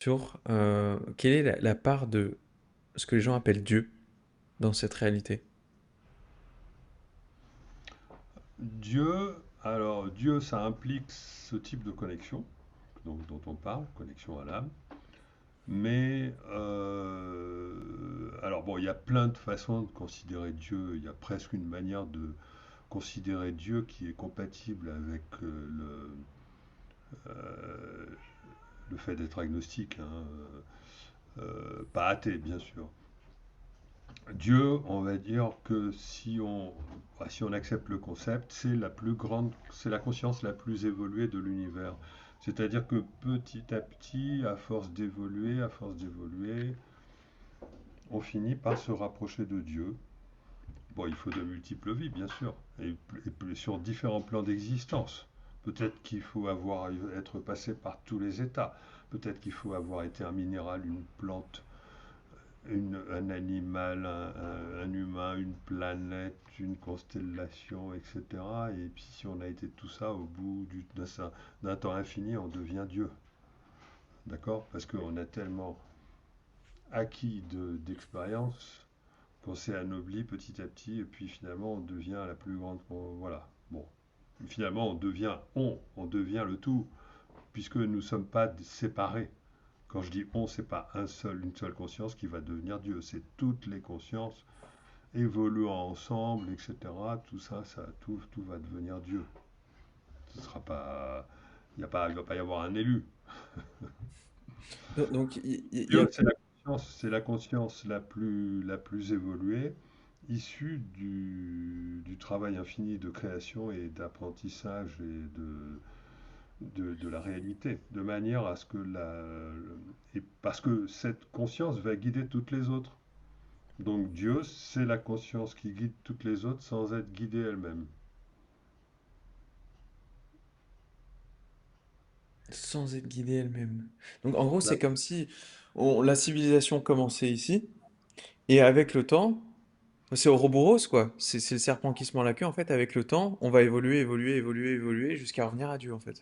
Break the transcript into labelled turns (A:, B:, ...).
A: sur quelle est la part de ce que les gens appellent Dieu dans cette réalité.
B: Dieu, ça implique ce type de connexion dont on parle, connexion à l'âme. Mais, alors bon, il y a plein de façons de considérer Dieu. Il y a presque une manière de considérer Dieu qui est compatible avec euh, le fait d'être agnostique, hein, pas athée, bien sûr. Dieu, on va dire que si on accepte le concept, c'est la conscience la plus évoluée de l'univers. C'est-à-dire que petit à petit, à force d'évoluer, on finit par se rapprocher de Dieu. Bon, il faut de multiples vies, bien sûr, et sur différents plans d'existence. Peut-être qu'il faut être passé par tous les états. Peut-être qu'il faut avoir été un minéral, une plante, un animal, un humain, une planète, une constellation, etc. Et puis si on a été tout ça, au bout d'un temps infini, on devient Dieu. D'accord? Parce qu'on a tellement acquis d'expérience qu'on s'est anobli petit à petit, et puis finalement on devient la plus grande. Voilà. Bon. Finalement on devient le tout, puisque nous ne sommes pas séparés. Quand je dis on, c'est pas une seule conscience qui va devenir Dieu, c'est toutes les consciences évoluant ensemble, etc. Tout ça, tout va devenir Dieu. Ce sera pas, il va pas y avoir un élu.
A: Donc, il y
B: Dieu,
A: a...
B: c'est la conscience la plus évoluée, issue du travail infini de création et d'apprentissage de la réalité, de manière à ce que et parce que cette conscience va guider toutes les autres. Donc Dieu, c'est la conscience qui guide toutes les autres sans être guidée elle-même.
A: sans être guidée elle-même. Donc, en gros, c'est
B: Bah,
A: comme si la civilisation commençait ici, et avec le temps, c'est Ouroboros, quoi. C'est le serpent qui se mord la queue, en fait. Avec le temps, on va évoluer, évoluer, évoluer, évoluer, jusqu'à revenir à Dieu, en fait.